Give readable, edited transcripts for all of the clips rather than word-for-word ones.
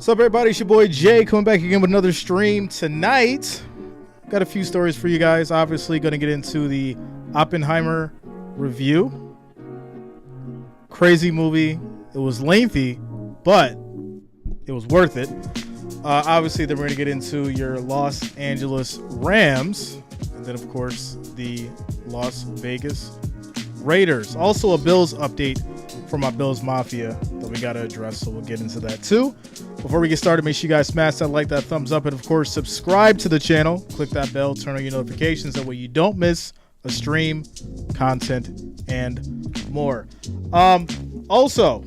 What's up, everybody? It's your boy Jay coming back again with another stream tonight. Got a few stories for you guys. Obviously, going to get into the Oppenheimer review. Crazy movie. It was lengthy, but it was worth it. Obviously, then we're going to get into your Los Angeles Rams, and then, of course, the Las Vegas Raiders. Also, a Bills update for my Bills Mafia that we got to address, so we'll get into that too. Before we get started, make sure you guys smash that like, that thumbs up, and of course subscribe to the channel. Click that bell, turn on your notifications, that way you don't miss a stream, content, and more. Also,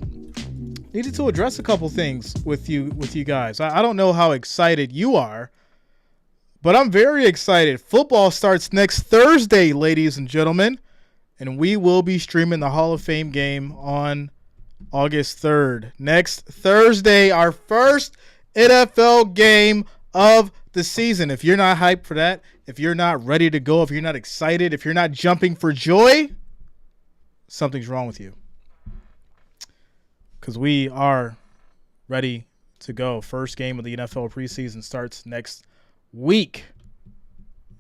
needed to address a couple things with you guys. I don't know how excited you are, but I'm very excited. Football starts next Thursday, ladies and gentlemen. And we will be streaming the Hall of Fame game on August 3rd. Next Thursday, our first NFL game of the season. If you're not hyped for that, if you're not ready to go, if you're not excited, if you're not jumping for joy, something's wrong with you. Because we are ready to go. First game of the NFL preseason starts next week.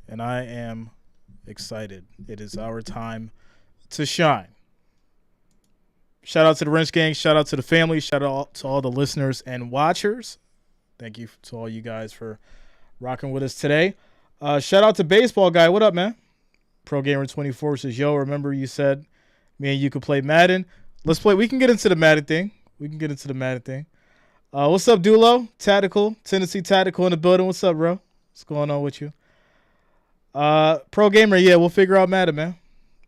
And I am excited. It is our time to shine. Shout out to the Wrench Gang. Shout out to the family. Shout out to all the listeners and watchers. Thank you to all you guys for rocking with us today. Shout out to Baseball Guy. What up, man? Pro Gamer 24 says, yo, remember you said me and you could play Madden? Let's play. We can get into the Madden thing. What's up, Dulo? Tactical. Tennessee Tactical in the building. What's up, bro? What's going on with you? Pro Gamer, yeah, we'll figure out Madden, man.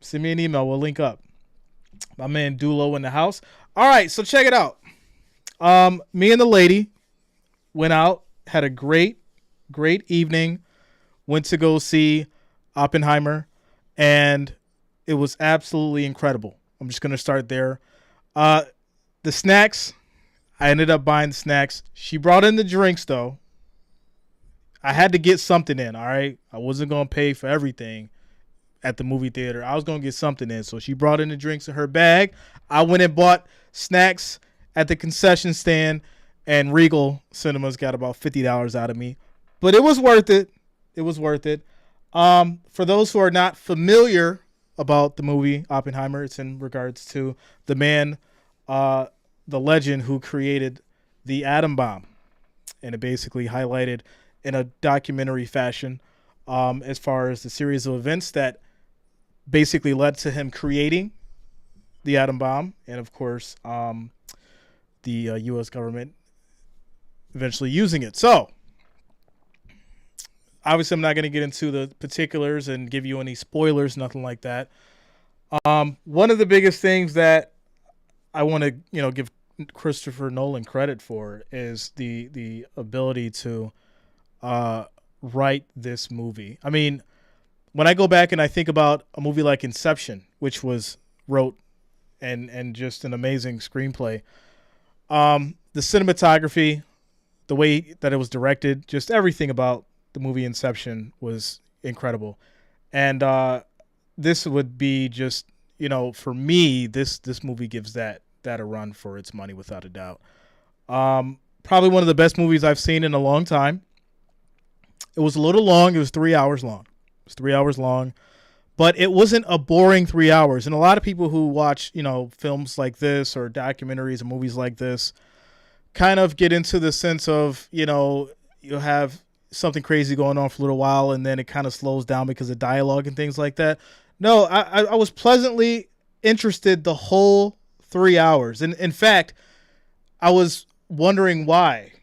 Send me an email. We'll link up. My man Dulo in the house. All right, so check it out. Me and the lady went out, had a great evening, went to go see Oppenheimer, and it was absolutely incredible. I'm just going to start there. The snacks, I ended up buying the snacks. She brought in the drinks, though. I had to get something in, all right? I wasn't going to pay for everything at the movie theater. I was going to get something in. So she brought in the drinks in her bag. I went and bought snacks at the concession stand, and Regal Cinemas got about $50 out of me. But it was worth it. For those who are not familiar about the movie Oppenheimer, it's in regards to the man, the legend who created the atom bomb. And it basically highlighted in a documentary fashion as far as the series of events that basically led to him creating the atom bomb, and of course the U.S. government eventually using it. So obviously I'm not going to get into the particulars and give you any spoilers, nothing like that. One of the biggest things that I want to give Christopher Nolan credit for is the ability to write this movie. I mean, when I go back and I think about a movie like Inception, which was wrote and just an amazing screenplay, the cinematography, the way that it was directed, just everything about the movie Inception was incredible. And this would be just, for me, this movie gives that a run for its money without a doubt. Probably one of the best movies I've seen in a long time. It was a little long. It was 3 hours long. But it wasn't a boring 3 hours. And a lot of people who watch, films like this or documentaries or movies like this kind of get into the sense of, you'll have something crazy going on for a little while and then it kind of slows down because of dialogue and things like that. No, I was pleasantly interested the whole 3 hours. And in fact, I was wondering why.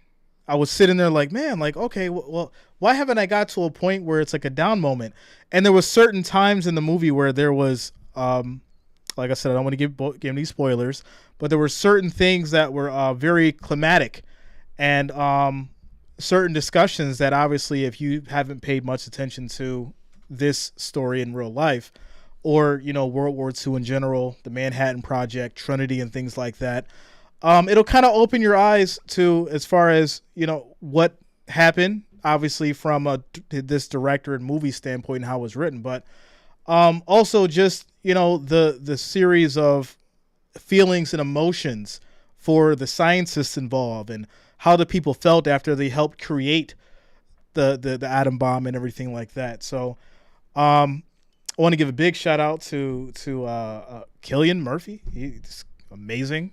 I was sitting there like, man, like, okay, well, why haven't I got to a point where it's like a down moment? And there was certain times in the movie where there was, like I said, I don't want to give any spoilers, but there were certain things that were very climatic and certain discussions that obviously if you haven't paid much attention to this story in real life or, World War II in general, the Manhattan Project, Trinity and things like that, it'll kind of open your eyes to as far as, what happened, obviously from this director and movie standpoint and how it was written, but also just, the series of feelings and emotions for the scientists involved and how the people felt after they helped create the atom bomb and everything like that. So I want to give a big shout out to Cillian Murphy. He's amazing.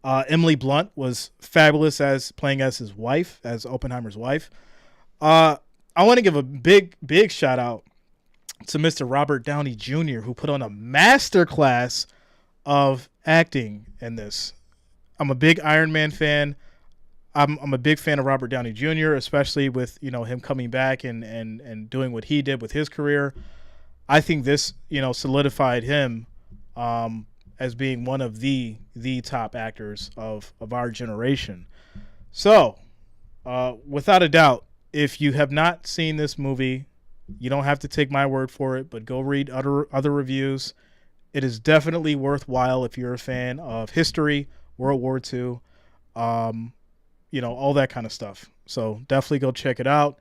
Emily Blunt was fabulous as playing as his wife, as Oppenheimer's wife. I want to give a big shout out to Mr. Robert Downey Jr., who put on a masterclass of acting in this. I'm a big Iron Man fan. I'm a big fan of Robert Downey Jr., especially with him coming back and doing what he did with his career. I think this solidified him as being one of the top actors of our generation. So, without a doubt, if you have not seen this movie, you don't have to take my word for it, but go read other reviews. It is definitely worthwhile if you're a fan of history, World War II, all that kind of stuff. So definitely go check it out.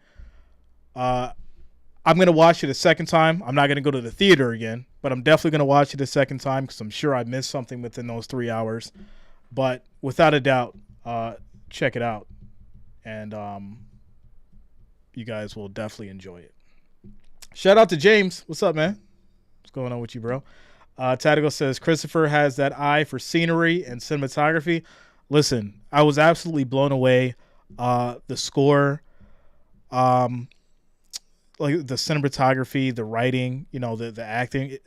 I'm going to watch it a second time. I'm not going to go to the theater again, but I'm definitely going to watch it a second time because I'm sure I missed something within those 3 hours. But without a doubt, check it out. And you guys will definitely enjoy it. Shout out to James. What's up, man? What's going on with you, bro? Tactical says, Christopher has that eye for scenery and cinematography. Listen, I was absolutely blown away. The score, like the cinematography, the writing, the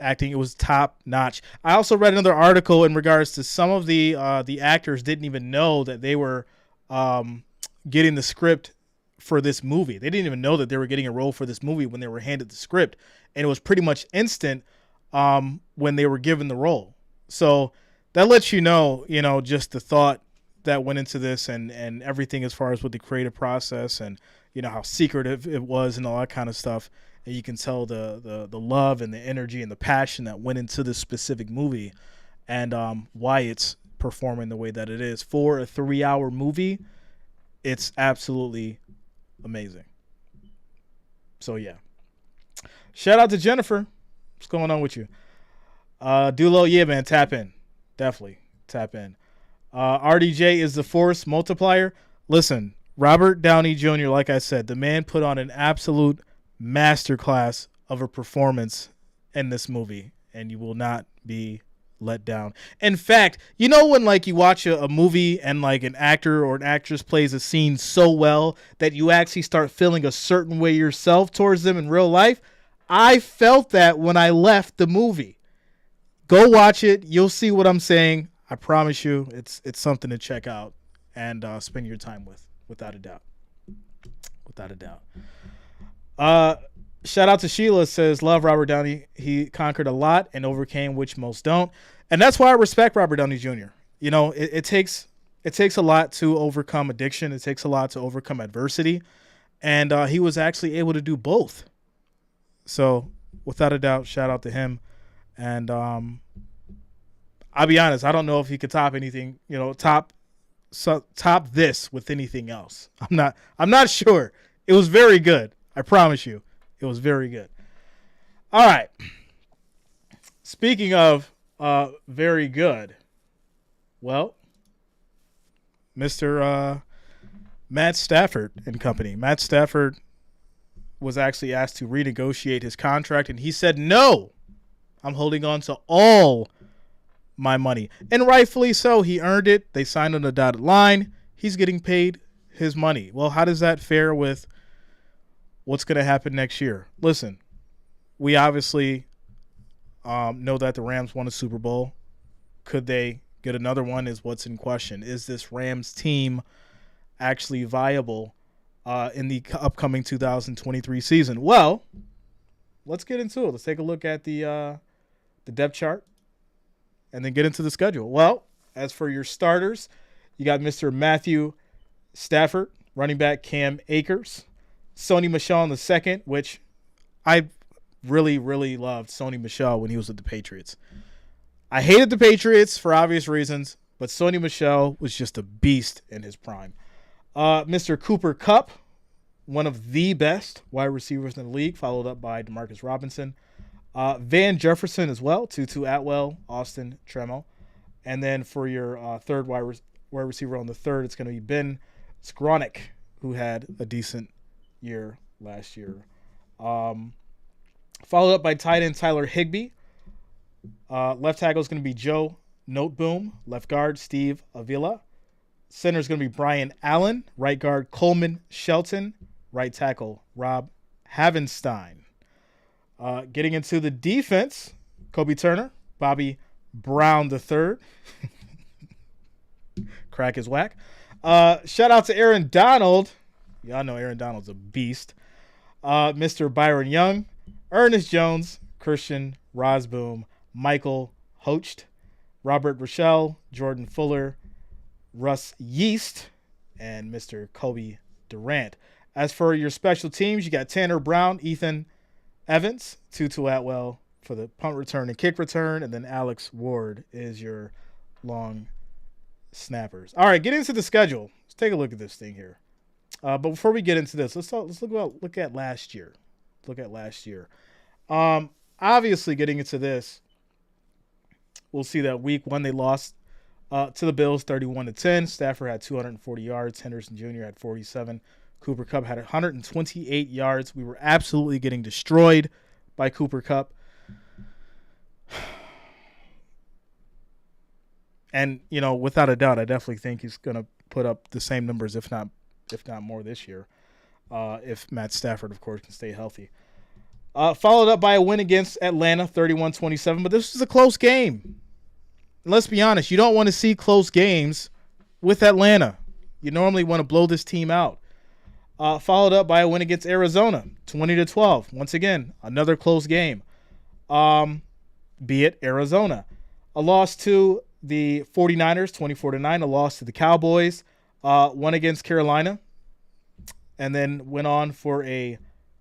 acting, it was top notch. I also read another article in regards to some of the actors didn't even know that they were getting the script for this movie. They didn't even know that they were getting a role for this movie when they were handed the script, and it was pretty much instant when they were given the role. So that lets just the thought that went into this and everything as far as with the creative process and how secretive it was and all that kind of stuff. And you can tell the love and the energy and the passion that went into this specific movie and why it's performing the way that it is. For a 3-hour movie, it's absolutely amazing. So yeah. Shout out to Jennifer. What's going on with you? Dulo, yeah, man, tap in. Definitely tap in. RDJ is the force multiplier. Listen, Robert Downey Jr., like I said, the man put on an absolute masterclass of a performance in this movie, and you will not be let down. In fact, when you watch a movie and an actor or an actress plays a scene so well that you actually start feeling a certain way yourself towards them in real life? I felt that when I left the movie. Go watch it. You'll see what I'm saying. I promise you, it's something to check out and spend your time with, without a doubt. Without a doubt. Shout out to Sheila, says, love Robert Downey. He conquered a lot and overcame which most don't. And that's why I respect Robert Downey Jr. It takes a lot to overcome addiction. It takes a lot to overcome adversity. And he was actually able to do both. So without a doubt, shout out to him. And I'll be honest, I don't know if he could top anything, top this with anything else. I'm not sure. It was very good. I promise you. It was very good. All right. Speaking of very good, well, Mr. Matt Stafford and company. Matt Stafford was actually asked to renegotiate his contract, and he said, no, I'm holding on to all my money. And rightfully so. He earned it. They signed on the dotted line. He's getting paid his money. Well, how does that fare with what's going to happen next year? Listen, we obviously know that the Rams won a Super Bowl. Could they get another one is what's in question. Is this Rams team actually viable in the upcoming 2023 season? Well, let's get into it. Let's take a look at the depth chart and then get into the schedule. Well, as for your starters, you got Mr. Matthew Stafford, running back Cam Akers, Sony Michel in the second, which I really, really loved Sony Michel when he was with the Patriots. I hated the Patriots for obvious reasons, but Sony Michel was just a beast in his prime. Mr. Cooper Kupp, one of the best wide receivers in the league, followed up by Demarcus Robinson. Van Jefferson as well, Tutu Atwell, Austin Tremel. And then for your third wide receiver on the third, it's going to be Ben Skronik, who had a decent year last year. Followed up by tight end Tyler Higbee. Left tackle is going to be Joe Noteboom. Left guard Steve Avila. Center is going to be Brian Allen. Right guard Coleman Shelton. Right tackle Rob Havenstein. Getting into the defense, Kobe Turner, Bobby Brown III. Crack is whack. Shout out to Aaron Donald. Y'all know Aaron Donald's a beast. Mr. Byron Young, Ernest Jones, Christian Rosboom, Michael Hocht, Robert Rochelle, Jordan Fuller, Russ Yeast, and Mr. Kobe Durant. As for your special teams, you got Tanner Brown, Ethan Evans, Tutu Atwell for the punt return and kick return, and then Alex Ward is your long snappers. All right, get into the schedule. Let's take a look at this thing here. But before we get into this, let's look at last year. Obviously, getting into this, we'll see that week 1 they lost to the Bills 31-10. Stafford had 240 yards. Henderson Jr. had 47. Cooper Kupp had 128 yards. We were absolutely getting destroyed by Cooper Kupp. And, without a doubt, I definitely think he's going to put up the same numbers, if not more this year, if Matt Stafford, of course, can stay healthy. Followed up by a win against Atlanta, 31-27. But this was a close game. And let's be honest, you don't want to see close games with Atlanta. You normally want to blow this team out. Followed up by a win against Arizona, 20-12. Once again, another close game. Be it Arizona. A loss to the 49ers, 24-9. A loss to the Cowboys. One against Carolina. And then went on for a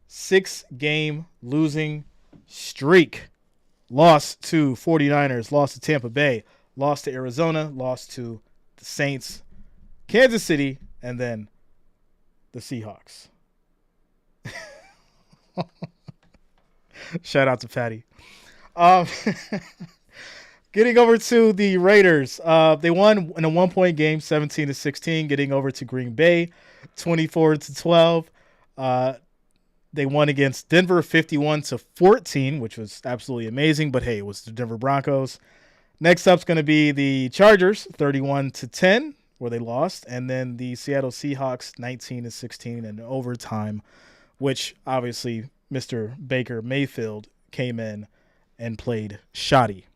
6-game losing streak. Lost to 49ers. Lost to Tampa Bay. Lost to Arizona. Lost to the Saints. Kansas City. And then the Seahawks. Shout out to Patty. Getting over to the Raiders. They won in a 1-point game, 17-16. Getting over to Green Bay, 24-12. They won against Denver, 51-14, which was absolutely amazing. But hey, it was the Denver Broncos. Next up's going to be the Chargers, 31-10. Where they lost, and then the Seattle Seahawks 19-16 in overtime, which obviously Mr. Baker Mayfield came in and played shoddy.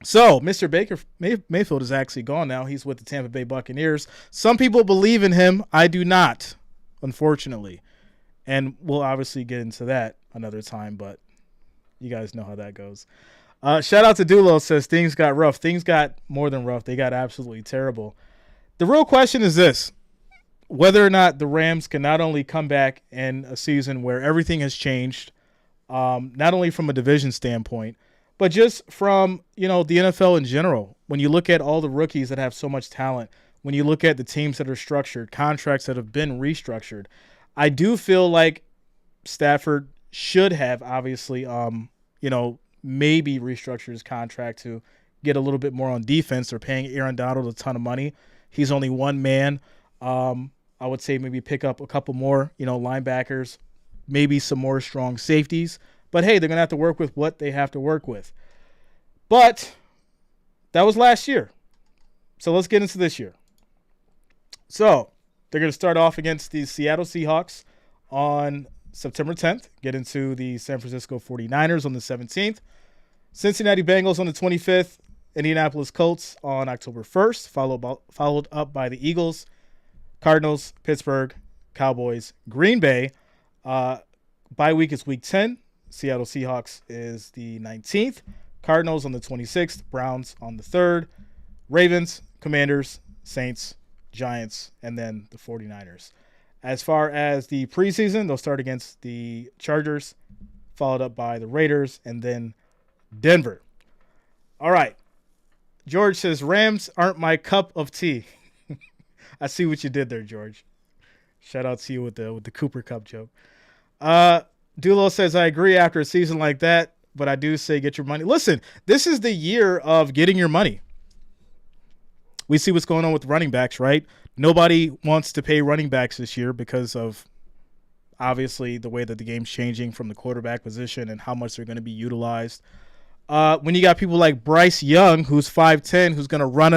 So Mr. Baker Mayfield is actually gone now. He's with the Tampa Bay Buccaneers. Some people believe in him. I do not, unfortunately. And we'll obviously get into that another time, but you guys know how that goes. Shout out to Dulo, says things got rough. Things got more than rough. They got absolutely terrible. The real question is this: whether or not the Rams can not only come back in a season where everything has changed, not only from a division standpoint, but just from, the NFL in general. When you look at all the rookies that have so much talent, when you look at the teams that are structured, contracts that have been restructured, I do feel like Stafford should have obviously, maybe restructured his contract to get a little bit more on defense. They're paying Aaron Donald a ton of money. He's only one man. I would say maybe pick up a couple more, linebackers, maybe some more strong safeties. But, hey, they're going to have to work with what they have to work with. But that was last year. So let's get into this year. So they're going to start off against the Seattle Seahawks on September 10th, get into the San Francisco 49ers on the 17th, Cincinnati Bengals on the 25th, Indianapolis Colts on October 1st, followed up by the Eagles, Cardinals, Pittsburgh, Cowboys, Green Bay. Bye week is week 10. Seattle Seahawks is the 19th. Cardinals on the 26th. Browns on the 3rd. Ravens, Commanders, Saints, Giants, and then the 49ers. As far as the preseason, they'll start against the Chargers, followed up by the Raiders, and then Denver. All right. George says, Rams aren't my cup of tea. I see what you did there, George. Shout out to you with the Cooper Kupp joke. Dulo says, I agree after a season like that, but I do say get your money. Listen, this is the year of getting your money. We see what's going on with running backs, right? Nobody wants to pay running backs this year because of obviously the way that the game's changing from the quarterback position and how much they're going to be utilized. When you got people like Bryce Young, who's 5'10", who's going to run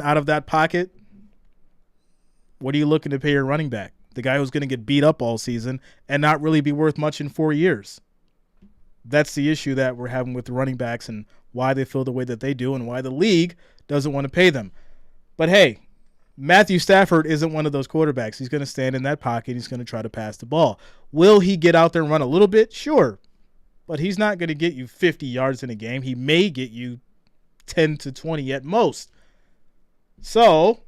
out of that pocket, what are you looking to pay your running back? The guy who's going to get beat up all season and not really be worth much in 4 years. That's the issue that we're having with the running backs and why they feel the way that they do and why the league doesn't want to pay them. But hey, Matthew Stafford isn't one of those quarterbacks. He's going to stand in that pocket. He's going to try to pass the ball. Will he get out there and run a little bit? Sure. But he's not going to get you 50 yards in a game. He may get you 10 to 20 at most. So,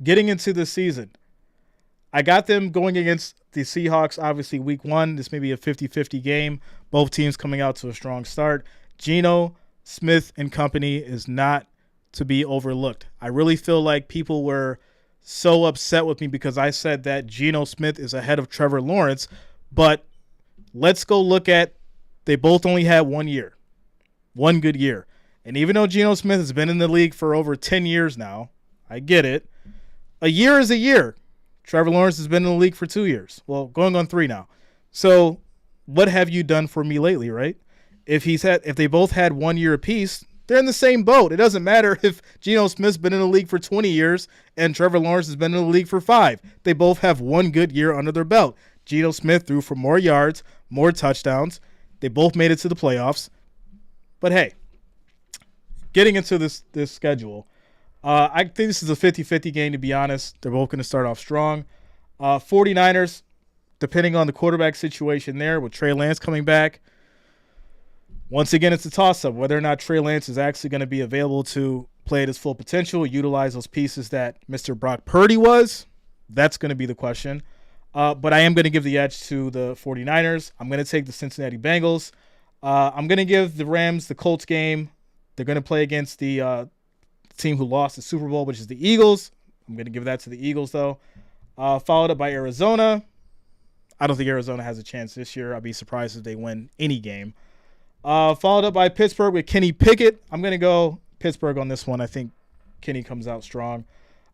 getting into the season, I got them going against the Seahawks, obviously week 1. This may be a 50-50 game. Both teams coming out to a strong start. Geno Smith and company is not to be overlooked. I really feel like people were so upset with me because I said that Geno Smith is ahead of Trevor Lawrence, but let's go look at they both only had 1 year, one good year. And even though Geno Smith has been in the league for over 10 years now, I get it. A year is a year. Trevor Lawrence has been in the league for 2 years. Well, going on 3 now. So what have you done for me lately, right? If they both had 1 year apiece, they're in the same boat. It doesn't matter if Geno Smith's been in the league for 20 years and Trevor Lawrence has been in the league for 5. They both have 1 good year under their belt. Geno Smith threw for more yards, more touchdowns. They both made it to the playoffs. But hey, getting into this schedule, I think this is a 50-50 game, to be honest. They're both going to start off strong. 49ers, depending on the quarterback situation there, with Trey Lance coming back, once again, it's a toss-up whether or not Trey Lance is actually going to be available to play at his full potential, utilize those pieces that Mr. Brock Purdy was. That's going to be the question. But I am going to give the edge to the 49ers. I'm going to take the Cincinnati Bengals. I'm going to give the Rams the Colts game. They're going to play against the team who lost the Super Bowl, which is the Eagles. I'm going to give that to the Eagles, though. Followed up by Arizona. I don't think Arizona has a chance this year. I'd be surprised if they win any game. Followed up by Pittsburgh with Kenny Pickett. I'm going to go Pittsburgh on this one. I think Kenny comes out strong.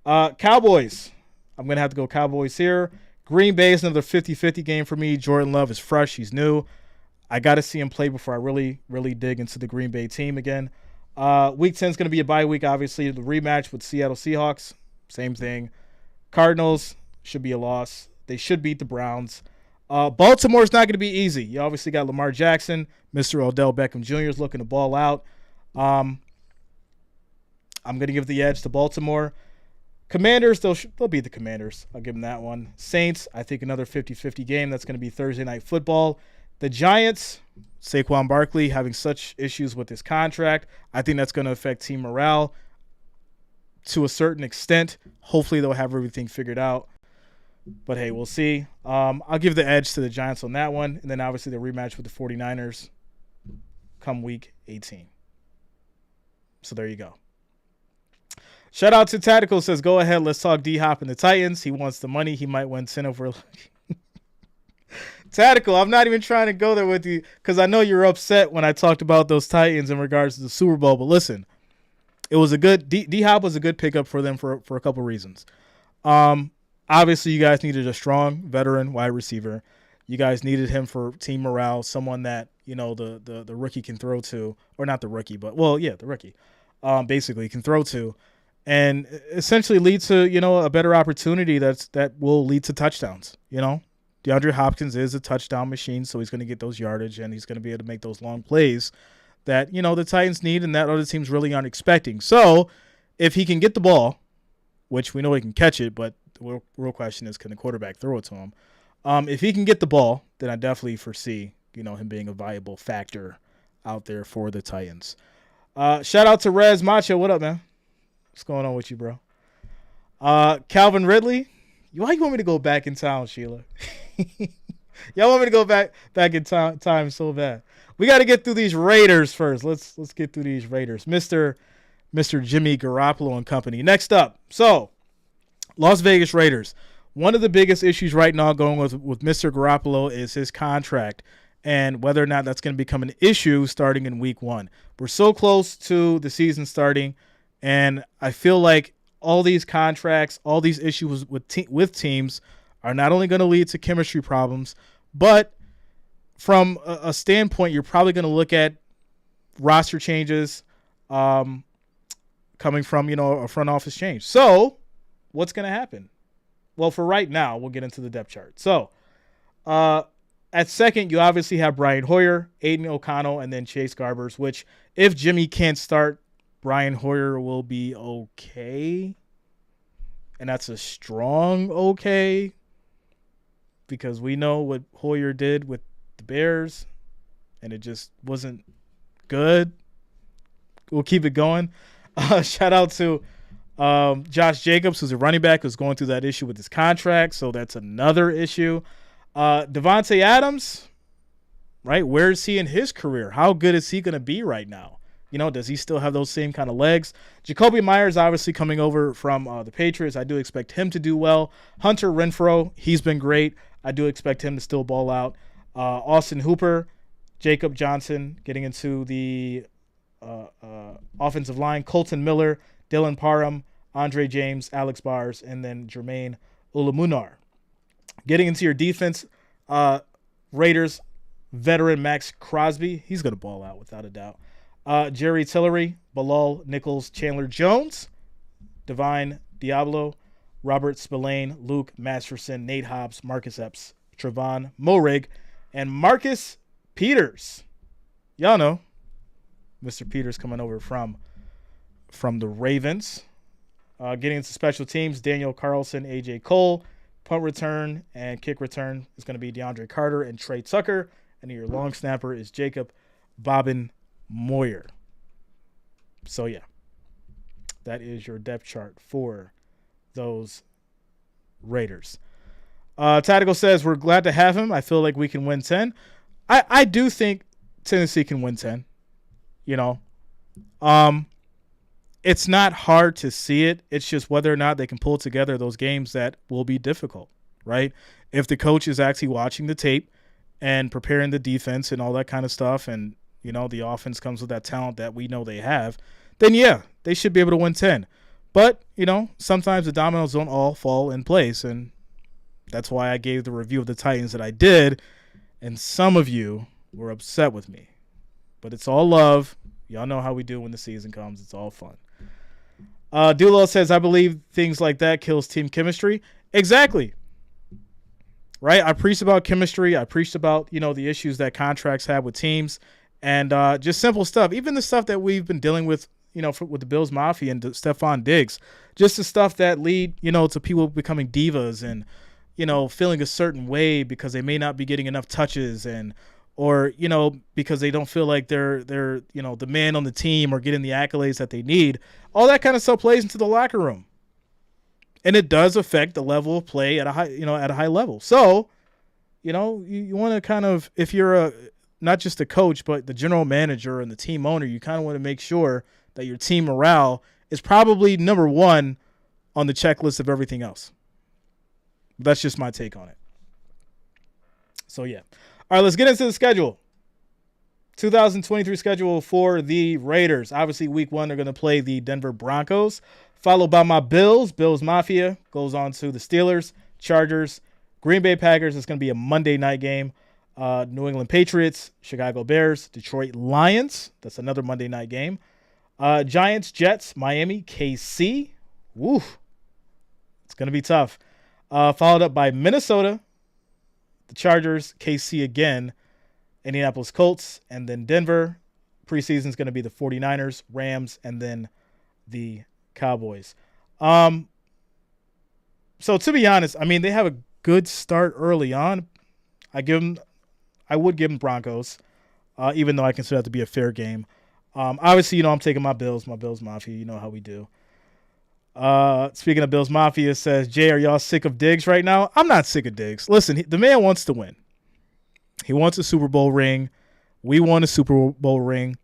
Cowboys. I'm going to have to go Cowboys here. Green Bay is another 50-50 game for me. Jordan Love is fresh. He's new. I got to see him play before I really, really dig into the Green Bay team again. Week 10 is going to be a bye week, obviously. The rematch with Seattle Seahawks, same thing. Cardinals should be a loss. They should beat the Browns. Baltimore's not going to be easy. You obviously got Lamar Jackson. Mr. Odell Beckham Jr. is looking to ball out. I'm going to give the edge to Baltimore. Commanders, they'll beat the Commanders. I'll give them that one. Saints, I think another 50-50 game. That's going to be Thursday Night Football. The Giants, Saquon Barkley having such issues with his contract. I think that's going to affect team morale to a certain extent. Hopefully they'll have everything figured out. But, hey, we'll see. I'll give the edge to the Giants on that one. And then, obviously, the rematch with the 49ers come week 18. So, there you go. Shout out to Tactical, says, go ahead, let's talk D-Hop and the Titans. He wants the money. He might win 10 over. Tactical, I'm not even trying to go there with you because I know you're upset when I talked about those Titans in regards to the Super Bowl. But listen, it was a good D-Hop was a good pickup for them for a couple reasons. Obviously, you guys needed a strong veteran wide receiver. You guys needed him for team morale, someone that, you know, the rookie can throw to, or not the rookie, but, well, yeah, the rookie, basically can throw to, and essentially lead to, you know, a better opportunity that will lead to touchdowns, you know. DeAndre Hopkins is a touchdown machine, so he's going to get those yardage, and he's going to be able to make those long plays that, you know, the Titans need and that other teams really aren't expecting. So if he can get the ball, which we know he can catch it, but the real question is, can the quarterback throw it to him? If he can get the ball, then I definitely foresee, you know, him being a viable factor out there for the Titans. Shout out to Rez Macho. What up, man? What's going on with you, bro? Calvin Ridley. Why you want me to go back in town, Sheila? Y'all want me to go back in time so bad. We got to get through these Raiders first. Let's get through these Raiders. Mr. Jimmy Garoppolo and company. Next up. So, Las Vegas Raiders. One of the biggest issues right now going with Mr. Garoppolo is his contract and whether or not that's going to become an issue starting in week 1. We're so close to the season starting, And I feel like all these contracts, all these issues with teams are not only going to lead to chemistry problems, but from a standpoint, you're probably going to look at roster changes coming from, a front office change. So what's going to happen? Well, for right now, we'll get into the depth chart. So at second, you obviously have Brian Hoyer, Aiden O'Connell, and then Chase Garbers, which if Jimmy can't start, Brian Hoyer will be okay. And that's a strong okay, because we know what Hoyer did with the Bears, and it just wasn't good. We'll keep it going. Shout out to Josh Jacobs, who's a running back, who's going through that issue with his contract, so that's another issue. Devontae Adams, right? Where is he in his career? How good is he going to be right now? Does he still have those same kind of legs? Jacoby Myers, obviously coming over from the Patriots. I do expect him to do well. Hunter Renfrow, he's been great. I do expect him to still ball out. Austin Hooper, Jacob Johnson getting into the offensive line. Colton Miller, Dylan Parham, Andre James, Alex Bars, and then Jermaine Ulamunar. Getting into your defense, Raiders veteran Max Crosby. He's going to ball out without a doubt. Jerry Tillery, Bilal Nichols, Chandler Jones, Divine Diablo, Robert Spillane, Luke Masterson, Nate Hobbs, Marcus Epps, Trevon Morig, and Marcus Peters. Y'all know Mr. Peters coming over from the Ravens. Getting into special teams, Daniel Carlson, A.J. Cole. Punt return and kick return is going to be DeAndre Carter and Trey Tucker. And your long snapper is Jacob Bobbin Moyer. So, yeah, that is your depth chart for those Raiders. Tactical says, we're glad to have him. I feel like we can win 10. I do think Tennessee can win 10. It's not hard to see it. It's just whether or not they can pull together those games that will be difficult, right? If the coach is actually watching the tape and preparing the defense and all that kind of stuff, and, the offense comes with that talent that we know they have, then, yeah, they should be able to win 10. But, sometimes the dominoes don't all fall in place, and that's why I gave the review of the Titans that I did, and some of you were upset with me. But it's all love. Y'all know how we do when the season comes. It's all fun. Dulo says, I believe things like that kills team chemistry. Exactly. Right? I preached about chemistry. I preached about, the issues that contracts have with teams, and just simple stuff. Even the stuff that we've been dealing with, with the Bills Mafia and Stephon Diggs. Just the stuff that lead, to people becoming divas and, feeling a certain way because they may not be getting enough touches or because they don't feel like they're the man on the team or getting the accolades that they need. All that kind of stuff plays into the locker room, and it does affect the level of play at a high level. So, you want to kind of, if you're not just a coach but the general manager and the team owner, you kind of want to make sure that your team morale is probably number one on the checklist of everything else. That's just my take on it. So yeah. All right, let's get into the schedule. 2023 schedule for the Raiders. Obviously, week 1, they're going to play the Denver Broncos, followed by my Bills. Bills Mafia goes on to the Steelers, Chargers, Green Bay Packers. It's going to be a Monday night game. New England Patriots, Chicago Bears, Detroit Lions. That's another Monday night game. Giants, Jets, Miami, KC. Woo. It's going to be tough. Followed up by Minnesota, the Chargers, KC again, Indianapolis Colts, and then Denver. Preseason is going to be the 49ers, Rams, and then the Cowboys. So to be honest, they have a good start early on. I would give them Broncos, even though I consider that to be a fair game. Obviously, I'm taking my Bills Mafia. You know how we do. Speaking of Bills Mafia, says, Jay, are y'all sick of Diggs right now? I'm not sick of Diggs. Listen, the man wants to win. He wants a Super Bowl ring. We want a Super Bowl ring.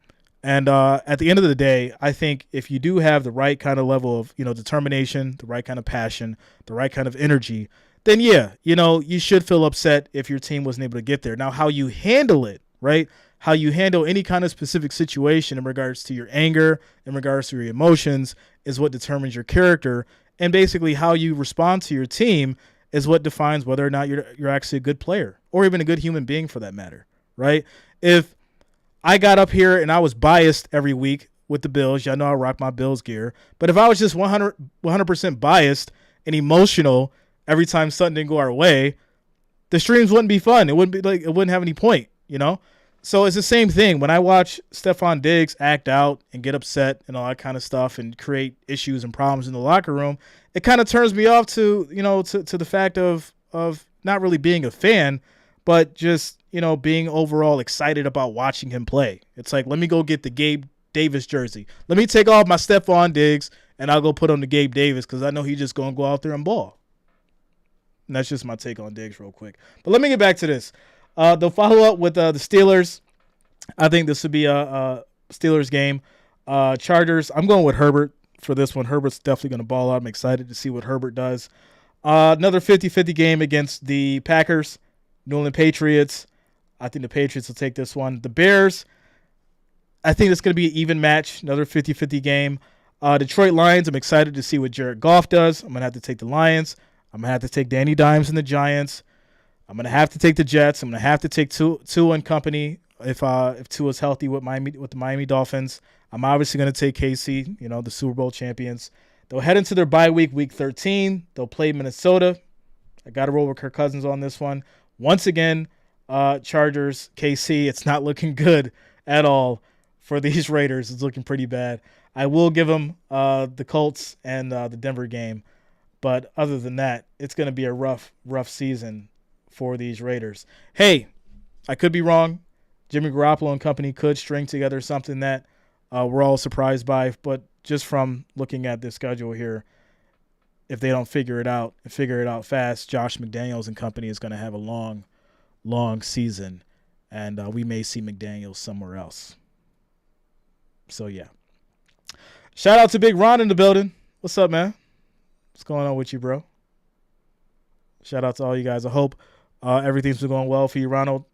And at the end of the day, I think if you do have the right kind of level of, determination, the right kind of passion, the right kind of energy, then yeah, you should feel upset if your team wasn't able to get there. Now, how you handle it, right? how you handle any kind of specific situation in regards to your anger, in regards to your emotions, is what determines your character. And basically how you respond to your team is what defines whether or not you're actually a good player or even a good human being for that matter, right? If I got up here and I was biased every week with the Bills, y'all know I rock my Bills gear, but if I was just 100% biased and emotional every time something didn't go our way, the streams wouldn't be fun. It wouldn't have any point, you know? So it's the same thing. When I watch Stephon Diggs act out and get upset and all that kind of stuff and create issues and problems in the locker room, it kind of turns me off to, you know, to the fact of not really being a fan, but just, you know, being overall excited about watching him play. It's like, let me go get the Gabe Davis jersey. Let me take off my Stephon Diggs and I'll go put on the Gabe Davis because I know he's just going to go out there and ball. And that's just my take on Diggs real quick. But let me get back to this. They'll follow up with the Steelers. I think this would be a Steelers game. Chargers, I'm going with Herbert for this one. Herbert's definitely going to ball out. I'm excited to see what Herbert does. Another 50-50 game against the Packers. New England Patriots. I think the Patriots will take this one. The Bears, I think it's going to be an even match. Another 50-50 game. Detroit Lions, I'm excited to see what Jared Goff does. I'm going to have to take the Lions. I'm going to have to take Danny Dimes and the Giants. I'm going to have to take the Jets. I'm going to have to take Tua and company if Tua's healthy with the Miami Dolphins. I'm obviously going to take KC, you know, the Super Bowl champions. They'll head into their bye week, week 13. They'll play Minnesota. I got to roll with Kirk Cousins on this one. Once again, Chargers, KC, it's not looking good at all for these Raiders. It's looking pretty bad. I will give them the Colts and the Denver game. But other than that, it's going to be a rough season for these Raiders. Hey, I could be wrong. Jimmy Garoppolo and company could string together something that we're all surprised by. But just from looking at this schedule here, if they don't figure it out fast, Josh McDaniels and company is going to have a long season. And we may see McDaniels somewhere else. So, yeah. Shout out to Big Ron in the building. What's up, man? What's going on with you, bro? Shout out to all you guys. I hope everything's been going well for you, Ronald.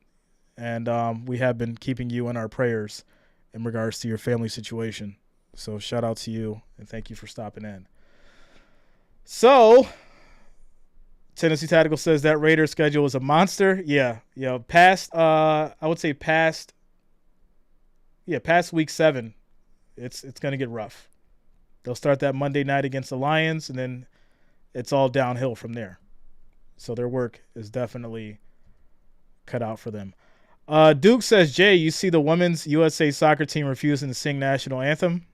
And we have been keeping you in our prayers in regards to your family situation. So shout out to you, and thank you for stopping in. So, Tennessee Tactical says that Raiders schedule is a monster. Yeah, past week 7, it's going to get rough. They'll start that Monday night against the Lions, and then it's all downhill from there. So their work is definitely cut out for them. Duke says, Jay, you see the women's USA soccer team refusing to sing national anthem?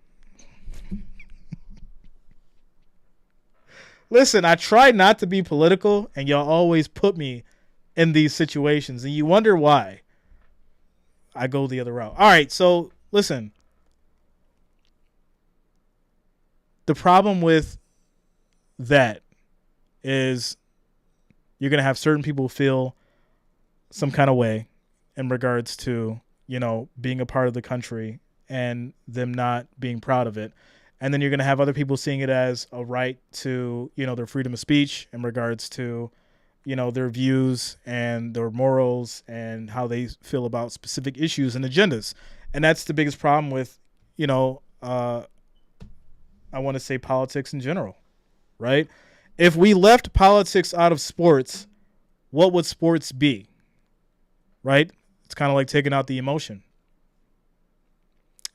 Listen, I try not to be political, and y'all always put me in these situations, and you wonder why I go the other route. All right, so listen. The problem with that is you're going to have certain people feel some kind of way in regards to, you know, being a part of the country and them not being proud of it. And then you're going to have other people seeing it as a right to, you know, their freedom of speech in regards to, you know, their views and their morals and how they feel about specific issues and agendas. And that's the biggest problem with, you know, I want to say politics in general, right? If we left politics out of sports, what would sports be, right? It's kind of like taking out the emotion.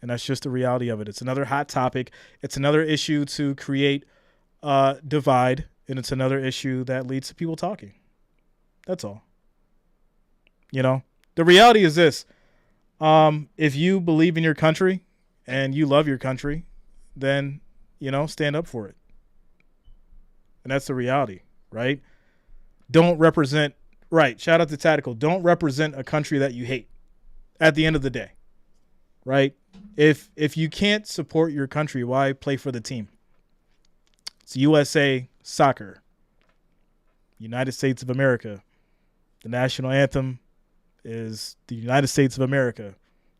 And that's just the reality of it. It's another hot topic. It's another issue to create divide, and it's another issue that leads to people talking. That's all. You know, the reality is this. If you believe in your country and you love your country, then, you know, stand up for it. And that's the reality, right? Don't represent, right, shout out to Tactical, don't represent a country that you hate at the end of the day, right? If you can't support your country, why play for the team? It's USA Soccer, United States of America. The national anthem is the United States of America.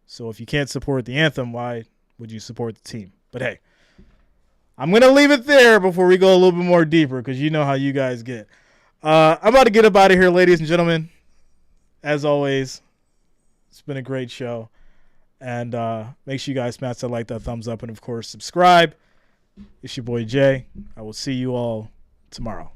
So if you can't support the anthem, why would you support the team? But hey, I'm going to leave it there before we go a little bit more deeper because you know how you guys get. I'm about to get up out of here, ladies and gentlemen. As always, It's been a great show. And make sure you guys smash that like, that thumbs up, and, of course, subscribe. It's your boy Jay. I will see you all tomorrow.